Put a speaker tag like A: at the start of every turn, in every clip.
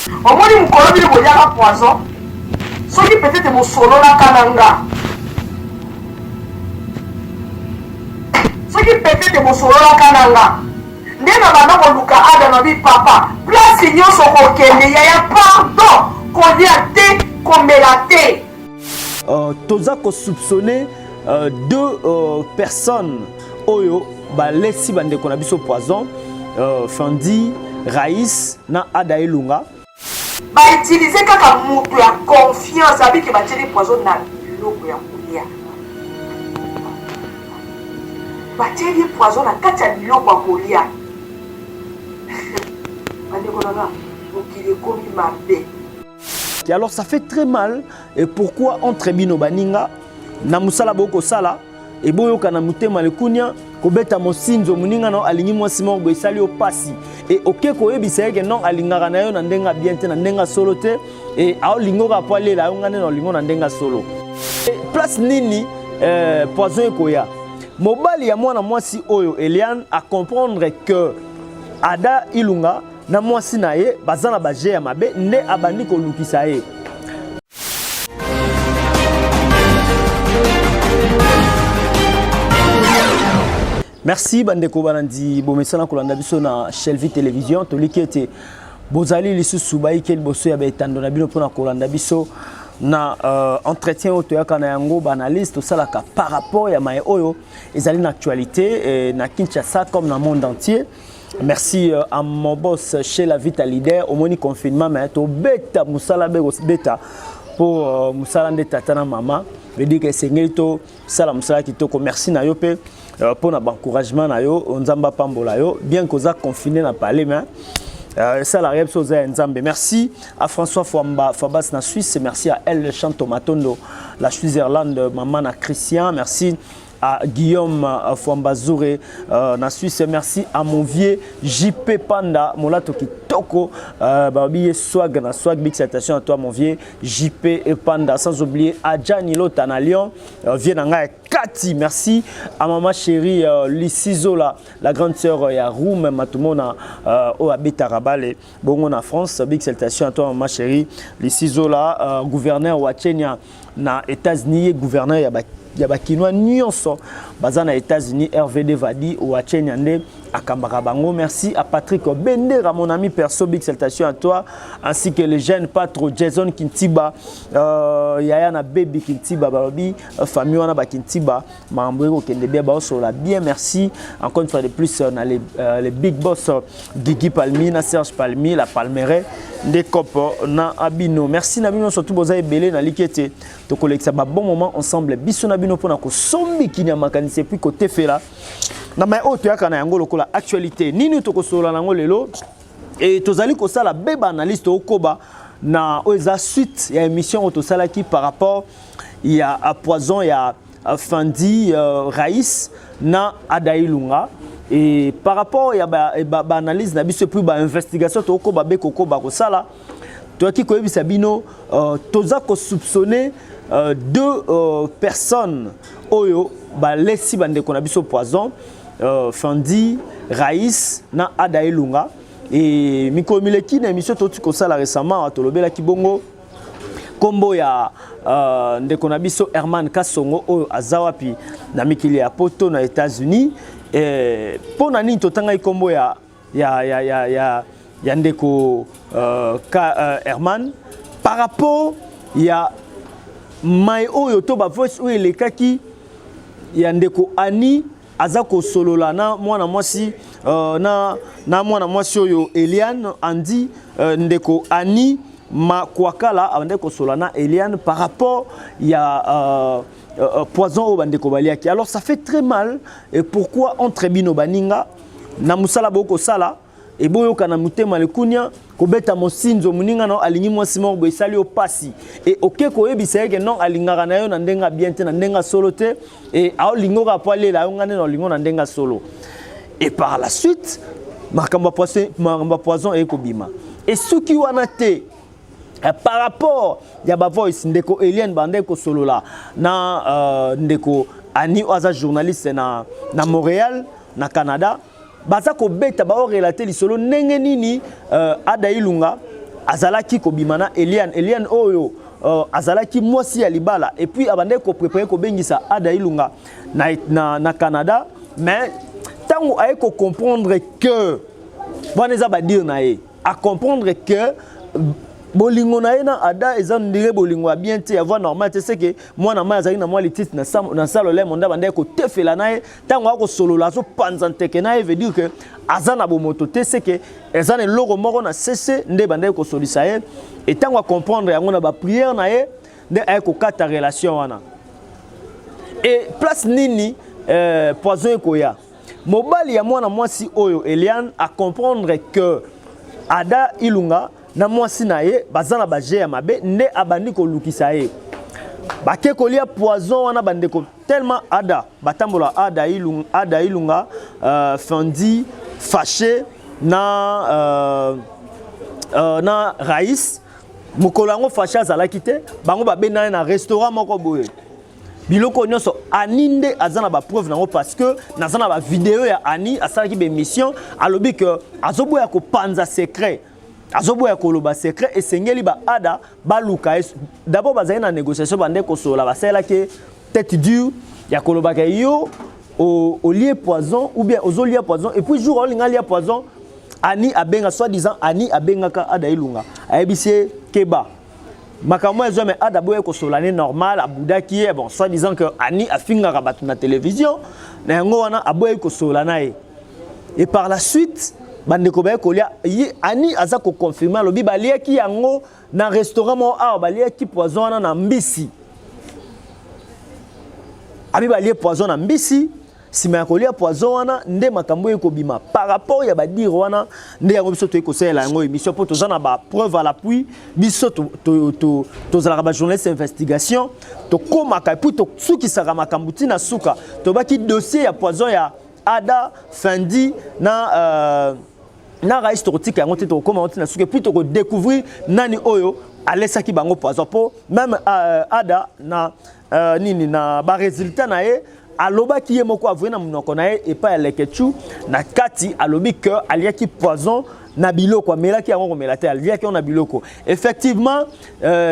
A: Au moins, il y a un poison. Ce qui peut-être mon solo la kananga. Ce qui peut-être mon solo la kananga. Ndena bana luka ada na bi papa. Place nyoso ko kende ya pardon. Ko dia te ko melate.
B: Toza ko soupçonner deux personnes oyo ba lesi bande ko na biso poison Fandi Raïs na Ada Ilunga
A: ba utiliser kaka mutu ya confiance avec que ba tiri poison na biloko ya kulia ba tiri poison na kati ya biloko ya kulia bande ko na mokili komi mabe.
B: Alors ça fait très mal. Et pourquoi entre bino baninga na musala boko sala et boyo kana mutema le kunya ko beta mosinzo muninga no alingi mwasi mo bo isali opasi et OK ko yebisa ke non alingaka na yo na ndenga bien te na ndenga solo te et a lingo ka poale la ngane no lingo na ndenga solo place nini poison ekoya mobali ya mwana mwasi oyo Eliane à comprendre que Ada Ilunga na mwasi na ye bazana baje ya mabe nde abandi ko lukisa ye. Merci bandeko banandi bomesana kolanda biso na Shelvi Télévision toliki ete bozali lisusu baike liboso ya betando na bino pona kolanda biso na entretien oto ya kana yango banaliste osalaka par rapport ya mae oyo ezali na actualité na Kinshasa comme dans le monde entier. Merci à mon boss chez la Vita Leader au moni confinement mais to beta musala beta pour musala de tatana mama veut dire que sengeli to sala musala kitoko merci na yo pe pour na encouragement na yo nzamba pambola yo bien que za confiné na parler mais ça la réponse aux nzambe. Merci à François Fabas na Suisse, merci à Elle Chantomatondo la Suisse-Irlande maman na Christian, merci à Guillaume Fouambazoure na Suisse, merci à mon vieux JP Panda Molato Kitoko babi swag na swag big citation à toi mon vieux JP et Panda, sans oublier à Gianni Lota na Lyon Vienanga Kati, merci à maman chérie Lisizola la grande sœur ya Roum Matumona au habita Rabale bongo na France, big citation à toi maman chérie Lisizola gouverneur wa Kenya na États-Unis, gouverneur ya bakinois nyonso bazana États-Unis RVD Vadi ou à Chenyande à Kambarabango. Merci à Patrick Bendera mon ami perso, big salutation à toi ainsi que les jeunes patro Jason Kintiba Yaya na baby Kintiba babi famille wana ba Kintiba mambrego kendebia ba sola bien. Merci encore une fois de plus on a les big boss Guigui Palmi na Serge Palmi la Palmeret des copains na abino. Merci na bino surtout boza ebele na likete to collecte ba bon moment ensemble biso na bino pona ko sombi kinya makanisi puis côté fela na mai oto ya kana yango lokola actualité nini to ko sola nango lelo et tozali ko sala beba analyste okoba na oza suite ya émission auto sala qui par rapport il y a à poison il y a Fandi Raïs na Ada Ilunga et par rapport il y a ba analyse na biso plus ba investigation to okoba be kokoba ko sala to ki ko yebisa bino toza ko soupçonner deux personnes oyo ba lesi bande ko na biso poison Fandi Raïs na Ada Ilunga et Miko Mileki na émission toti ko sala récemment à Tolobela Kibongo kombo ya ndeko na biso Herman Kasongo oyo azawapi na mikili ya poto na États-Unis et pona nini totanga kombo ya ndeko Herman par rapport ya mai oyo to ba voice oyo lekaki ya ndeko Ani azako solola na mwana mwasi na mwana mwasi oyo Eliane andi ndeko Ani makwakala ndeko solana Eliane par rapport ya poison au bandeko baliaki. Alors ça fait très mal et pourquoi entre bino baninga na musala boko sala et boyo kana mutema le kunya ko beta mosinzo muninga no alingi mwasi mo bo isali opasi et OK ko yebisa ke non alingaka na yo na ndenga bien te na ndenga solo te et a lingo ka poale la ngane no lingo na ndenga solo et par la suite makamba poison e ko bima et suki wana te par rapport ya ba voice ndeko Eliane bande ko solo la na ndeko Ani oza journaliste na Montréal na Canada baza ko beta ba relater li solo ndenge nini Ada Ilunga azalaki kobimana Eliane oyo azalaki mwasi ya libala et puis abande ko préparer ko bengisa Ada Ilunga na Canada mais tango aye ko comprendre que boneza ba dire na ye à comprendre que bolingo na ye na Ada ezandire bolingo bien te avoir normal c'est que moi na mazali na moi les titres na salole monda bande ko tefela na ye tango ko solo la so panzante ke na ye veut dire que azana bo moto te c'est que ezana logo moko na cesse nde bande ko solisa ye et tango a comprendre yango na ba prière na ye nde ay ko kata relation wana et place nini poison ekoya mobali ya mwana mwasi oyo Eliane a comprendre que Ada Ilunga na mwasi na ye bazana baje ya mabe nde abandi ko lukisa ye bake kolia poison wana bandeko tellement Ada batambola Ada Ilunga Fendi fâché na Raïs mokolo yango fâché azalaki te bango babenda na restaurant moko boye biloko nyonso aninde azana ba preuve nango parce que nazana ba vidéo ya Ani asalaki be mission alobi que azoboya ko panza secret azoboya ko loba secret et sengeli ba Ada baluka d'abord bazali na négociation bande ko sola basela ke tête dure ya ko loba ke yo au lieu poison ou bien aux lieu poison et puis jour on linga lieu poison Ani abenga soit disant Ani abenga ka Ada Ilunga ayebise keba makambo ezo me Ada boye ko solane normal abudaki bon soit disant que Ani afinga rabatu na télévision na yango wana aboye ko solana et par la suite bande ko ba ko lia Ani aza ko confirmer lobi baliaki yango na restaurant mo baliaki poison na mbisi abi balie poison na mbisi sima ya kolia poison wana nde makambo eko bima par rapport ya badire wana nde yango biso to ekosela yango émission po tozana ba preuve à l'appui biso tozala ba journaliste investigation to komaka puis to sukisaka makambo tina suka to baki dossier ya poison ya Ada Fendi na Raïs Tortika yango te to koma tina suka puis to découvrir nani oyo alesaki bango poison po même Ada na nini na ba résultat na ye aloba ki ye moko avoué na munoko na ye et pas lekechu na kati alobi que aliaki poison na biloko melaki yango melate aliaki on na biloko effectivement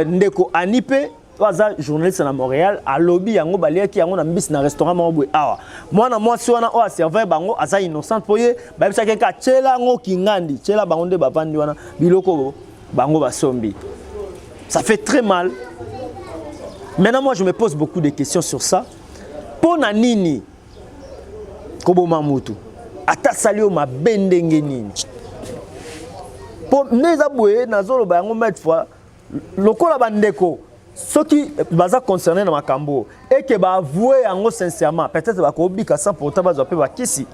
B: ndeko Anipe waza journaliste na Montréal alobi yango baliaki yango na mbisi na restaurant mabwe awa mwana mwasi wana o serveur bango aza innocent poye ba bisaka ka chela ngo kingandi chela bango nde bavandi wana biloko bango basombi ça fait très mal. Maintenant moi je me pose beaucoup de questions sur ça. Pona nini koboma mutu ata salio mabendenge nini po neza boye nazolo ba yango mettre fois lokola bandeko soki baza concerné na makambo et que ba avouer yango sincèrement peut-être ba ko bika 100% bazo pe ba kisi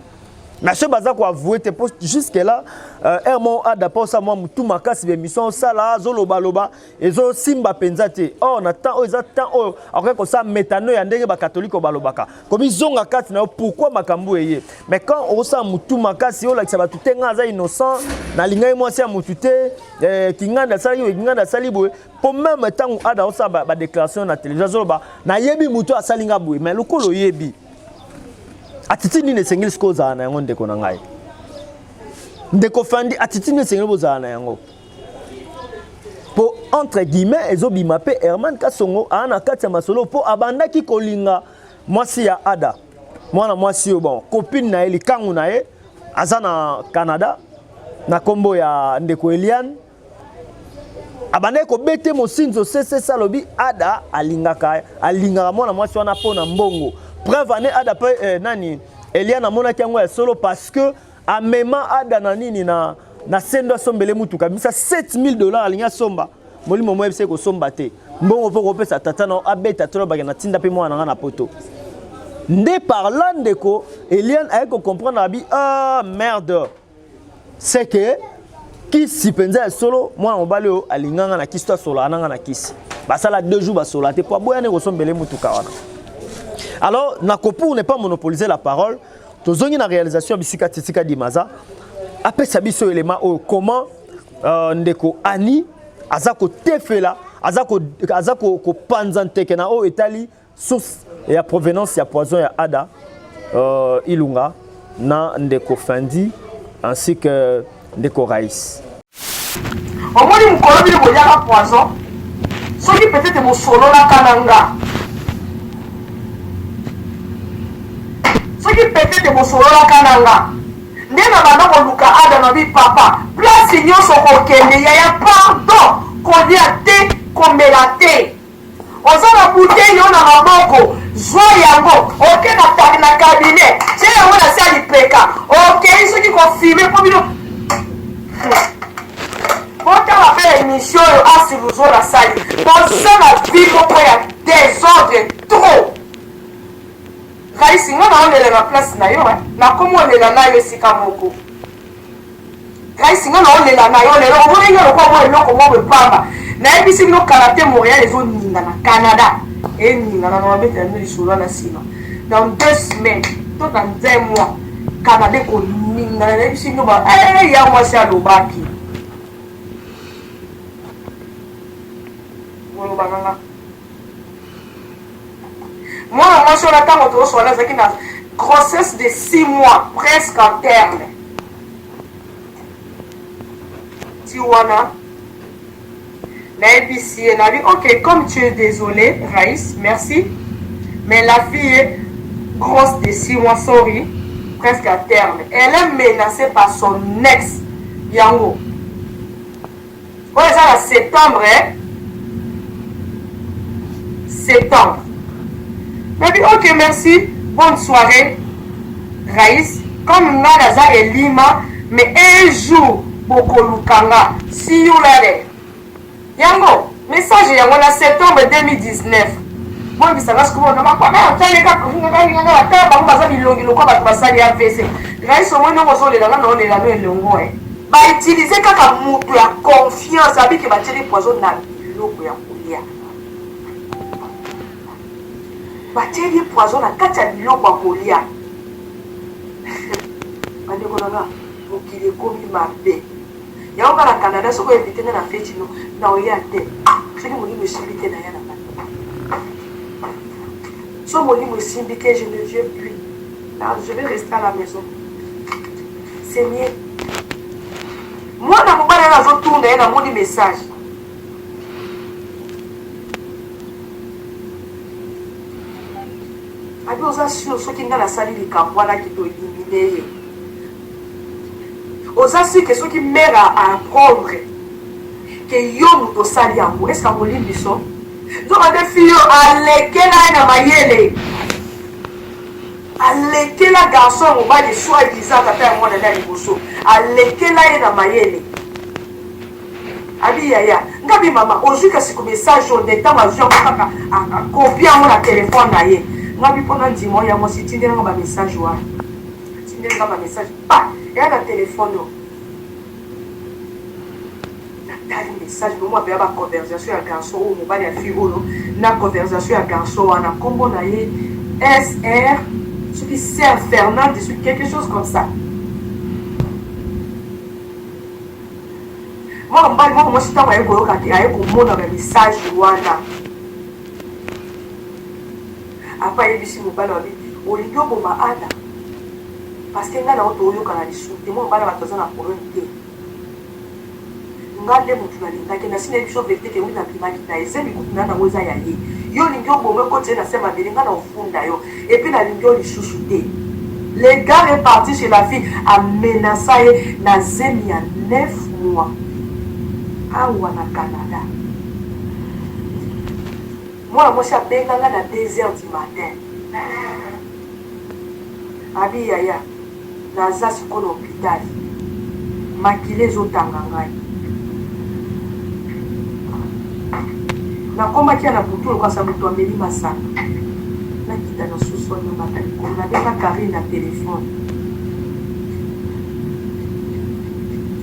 B: mais ce baza ko avouer te poste jusque là mon Ada posa moi mutu makasi be mission sala zolo baloba ezo simba penzate oh na temps o temps o après ko ça métano ya ndenge ba catholique balobaka comme zonga kati na pourquoi makambo eye mais quand on sa mutu makasi o la ça ba tutenga za innocent na linga moi c'est mutu te kinganda sali boy pour même temps Ada o sa ba déclaration na télévision zolo na yebi mutu asalinga boy mais lokolo yebi atitini ne sengeli skoza na yango ndeko na ngai ndeko Fendi atitini ne sengeli boza na yango po entre guillemets ezobima pe Herman Kasongo ana kati ya masolo po abandaki kolinga mwasi ya Ada mwana mwasi yo bon copine na eli kangu na ye aza na Canada na kombo ya ndeko Eliane abandaki ko bete mosinzo sese salobi Ada alingaka mwana mwasi wana po na mbongo. Preuve ane Ada pe nani Eliane amonaki yango ya solo parce que amema Ada na nini na sendo sombele mutuka bisa $7000 alinga somba molimo mo ebise ko somba te mbongo poko pesa tata na abeta tolo baka na tinda pe mwana nga na poto nde parlant ndeko Eliane a ko comprendre abi merde c'est que kisi penza solo mwana mobali o alinganga na kisi to solo ananga na kisi basala 2 jours basola te po boya ne ko sombele mutuka wana. Alors, pour ne pas monopoliser la parole, tu as une réalisation bisika titika dimaza. Après ça biso élément comment ndeko Ani azako tefela azako ko panzante kena o etali source et à provenance ya poison ya Ada Ilunga na ndeko Fendi ainsi que ndeko Raïs.
A: omoni mokolo bino boliaka poison soki peut-être bosololaka na nga soki peut-être bosololaka na nga nde na banda koluka ada na bipapa place nyonso kokende yaya pardon kolia te komela te oza na bouteille yo na maboko zwa yango oke na kabinet tie yango na se ya lipeka okei soki kofilme mpo bino otala mpe émission oyo asiluzo na sali toza na vie moko ya désordre trop raisi nga naolela na place na yo nakomi olela na yo esika moko raisi nga naolela na yo lelo omonengi lokwa mo eloko mo bepamba nayebisi bino karate montréal ezoningana canada eningana na mabetela bino lisolo na nsima dans 2 semaines to dans 1 mois canada ekoningana nayebisi bino ya mwasi alobaki olobakanga mwana mwasi wana ntango tozosola azalaki na grossesse de 6 mois presque en terme ti wana nayebisi ye nabi ok comme tu es désolé Raïs merci mais la fille est grosse de 6 mois sorry presque à terme elle est menacée par son ex yango oyo eza na septembre nabi ok merci bonne soirée Raïs comme nga naza elima mais un jour bokolukanga see you later yango message yango na septembre 2019 boyebisanga sikobona makwama otaleka ata bango baza bilongi lokwa bato basali avc Raïs omoi nongo ozolelanga na olela no elongo bautilize kaka moto ya confiance abiki batieli poison na biloko ya kolia batieli poison na kati ya biloko ya kolia bandeko nanga mokili ekomi mabe yango kala canada soko evite nga na feti no na oya te soki molimo esimbi te na ya na bana so molimo esimbi ke je ne viens plus là je vais rester à la maison c'est mieux mwana mobali ana azotunda ye namoni message abi oza sio soki nga nasali likambo wana kitoelimine ye oza sike soki mère apprendre ke yo moto osali yango eske amolimbi biso nzoka nde fi yo alekela ye na mayele alekela garçon mobali soi-disant tata ya mwana na liboso alekela ye na mayele abi yaya ngabi mama ozwi kasi ko message o ntango azwi yango kaka akopi yango na telefone na ye ngabi mpona ndima yango si tindelanga bamessage wana tindelanga bamessage pa eya na telefone o natali message nomo apeya baconversation ya garçon oyo mobali ya fi oyo na conversation ya garçon wana nkombo na ye sr soki Saint Fernand soki quelque chose comme ça mwana mobali moko mwasi ntango aye koyoka te aye komona bamessage wana apa yebisi mobali wabi olingi oboma ada parce que nga na oyo toyoka na lisu te mwana mobali bato aza na problème te nga nde motu nalingaki nasi na yebiso vérité ke wina bimaki na eze mikutu na nango eza ya ye yo olingi oboma ekoti ye na se mabele nga na ofunda yo epuis nalingi yo lisusu te le gars est parti chez la fille amenasa ye na zemi ya 9 mois awa na Canada mwana mwasi abenganga na 2h du matin abi yaya naza sikoyo na hôpital makile ezotanga ngai nakomaki na butu lokwasa moto ameli masaka nakita na susoni mabata likolo nabenga Karine na telefone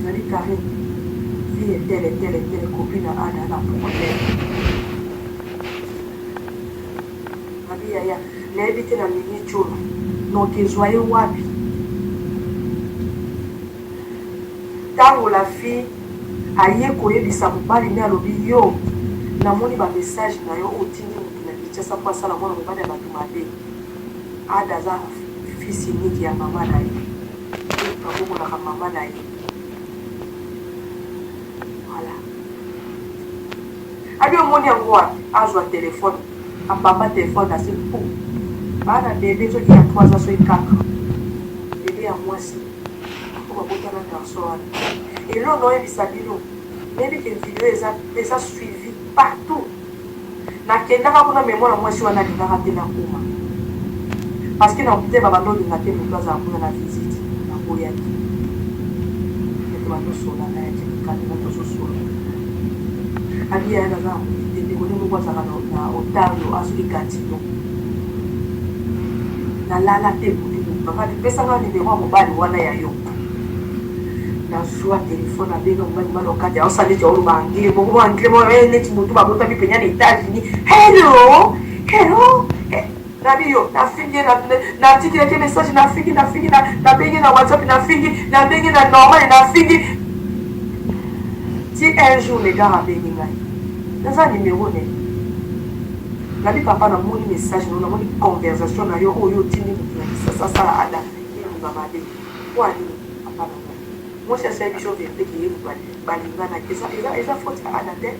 A: nali Karine vie etele copine ada na problème abi yaya nayebi te na miniti oyo nokezwa ye wapi ntango la fille aye koyebisa mobali nde alobi yo namoni bamessage na yo otindi motu na kinshasa mpo asala mwana mobali ya bato mabe ada aza fils unique ya mama na ye abokolaka mama na ye voilà. Abi omoni yango azwa téléphone, a papa téléphone assez pour. Bana bébé qui a 3 ans sur 4. Bébé à moi si. Pour botter un garçon. Et là on a vu ça bino. Bébé que vidéo les a suivi partout. Na kendaka kuna mémoire moi si on a dit raté na kuma. Parce que na opté baba ndo ngate mutu aza kuna na visite na boyaki. Et toi nous sola na yaki kana to sosola. Abi ya na de ko ni mo za na otalo asuli gatino. Na lala te budi baba de pesa nga ni de wa mobali wana ya yo. Na sua téléphone avec no mobali malo kati ya osali je olu bangi bo bangi mo net mutu ba bota bi penya ni États-Unis. Hello Nabi yo na fingi na tiki ke message na fingi na bengi na WhatsApp na fingi na bengi na normal na fingi. Si un jour les gars a bengi ngai. Dans un numéro né. Nabi papa na moni message na moni conversation na yo oyo tini ça ada. Il va m'aider. Wani papa na. Moi c'est ça biso vérité qui est balinga na eza faute à la tête.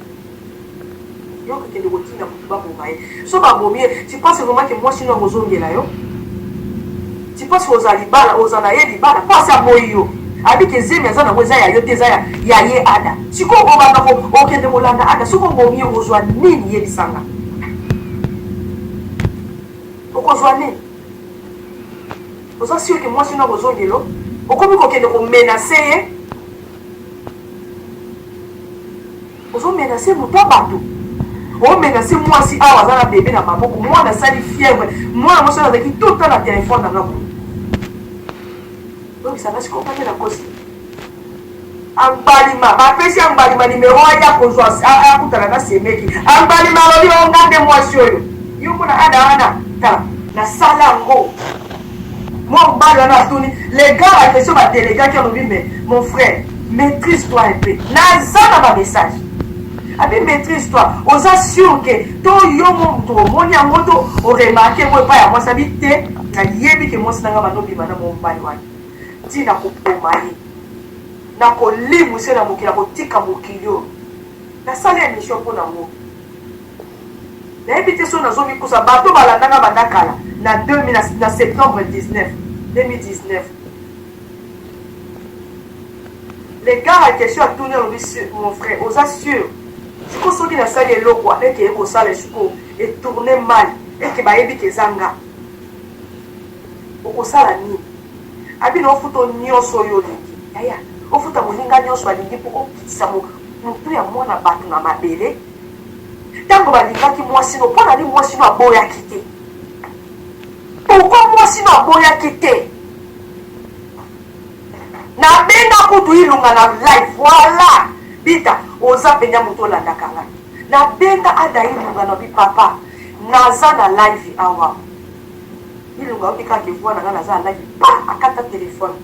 A: Yo que le routine na mutu ba bomaye. So ba bomie, tu penses vraiment que moi sinon ozongela yo? Tu penses aux alibala, aux anaye libala, pas ça boyo. Abi ke zeme za na weza ya yo teza ya ye ada. Siko ngoma na ko okende molanda ada, siko ngomie ozwa nini ye bisanga. Okozwa nini? Oza sio que moi sinon ozongelo. Okomi ko kende ko menacer. Ozo menacer mutu bato. On menace moi si awa za na bébé na maboko moi na sali fièvre moi na moso na qui tout le temps na téléphone na ngabo donc ça va se comprendre la cause ambalima ba pesi ambalima numéro ya ko zo a kutala na semeki ambalima lo yo ngande moi sio yo kuna ada ta na salango moi mbala na tuni les gars la question ba délégué qui ont dit mais mon frère maîtrise-toi un peu na zana ba message. Abi maîtrise-toi. Aux assure que ton yomoto, mon yamoto, au remarqué, moi pas à moi s'habiter. Na yebi que moi s'nanga manobi mana mon baiwan. Ti na ko pomai. Na ko limu se na mokila ko tika mokilio. Na sala émission pour na mo. Na ebité so na zomi kusa bato balandanga bandakala na 2000 na septembre 2019. Les gars à question à tourner mon frère, aux assure. Si vous avez une salle de l'eau, et que vous avez et tourner mal, et que vous avez des zanga. Vous avez ni. Abi no futo nyoso yo lingi. Yaya, o futa mulinga nyoso balingi pour okitisa mutu ya mwana bato na mabele. Tango balinga ki mwasi no pona ni mwasi no aboya kite. Pourquoi mwasi no aboya kite? Na benga kutu ilunga na live, voilà. Bita, oza penya muto landa kanga. Na benga ada ilunga na bi papa. Naza na live awa. Ilunga obika ke voix na naza live. Pa akata téléphone.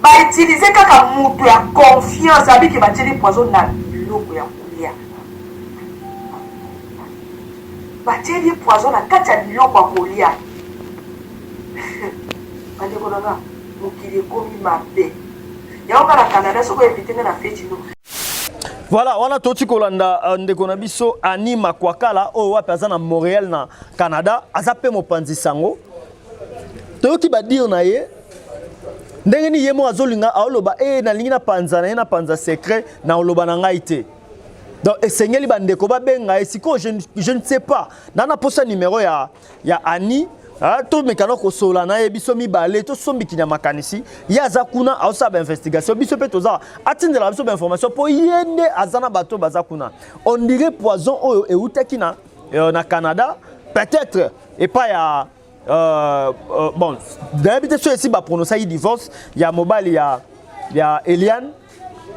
A: Ba utiliser kaka mutu ya confiance abiki ba teli poison na biloko ya kulia. Ba teli poison na kati ya biloko ya kulia.
B: Voilà, on a toti kolanda ndeko na biso Annie Makwakala o wapi aza na Montréal na Canada azape mopanzi sango toki ba dire na ye ndenge ni yemo azolinga aoloba na lingi na panza na ye na panza secret na oloba na ngai te. Donc esengeli bandeko ba benga esiko je ne sais pas na posa numéro ya Annie. Tout mécano ko sola na biso mi balé to sombi kinya makanisi ya zakuna a sa investigation biso pe toza atindela biso information po yende azana bato bazakuna on dirait poison oyo e utaki na Canada peut-être et pas ya bon d'habitude so ici ba prononcer divorce ya mobile ya Eliane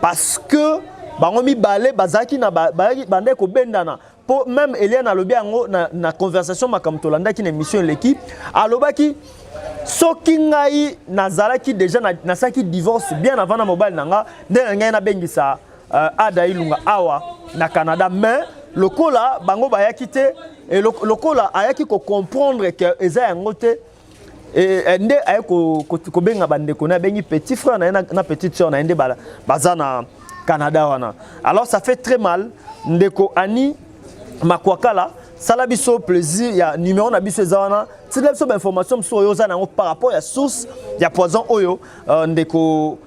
B: parce que bango mi balé bazaki na bande ko bendana. Même Eliane a lobby na conversation makamtolanda qui na émission l'équipe a lobaki soki ngai nazalaki déjà na saki divorce bien avant na mobile nanga ndenge ngai na bengisa ada ilunga awa na Canada mais lokola bango bayaki te et lokola ayaki ko comprendre que eza yango te et nde ay ko benga bandeko na bengi petit frère na petite sœur na ndé bazana Canada wana. Alors ça fait très mal ndeko Ani Makwakala sala biso plaisir ya numéro na biso zawana c'est la seule information sur yo zana par rapport à source ya poison oyo ndeko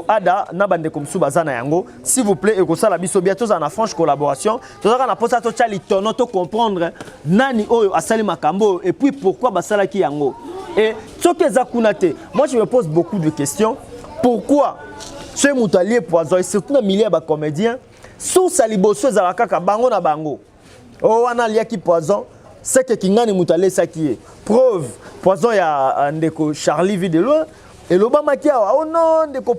B: Ada na bandeko msu bazana yango s'il vous plaît eko sala biso bientôt za na franche collaboration tozaka na posa to chali tono to comprendre nani oyo asali makambo et puis pourquoi basala ki yango et ce que za kunate moi je me pose beaucoup de questions pourquoi ce moutalier poison et surtout na milliers ba comédiens sous saliboso za kaka bango na bango o wana lia ki poison c'est que kingani moutalier ça qui est preuve poison ya ndeko Charlie vit de loin et l'Obama qui a oh non ndeko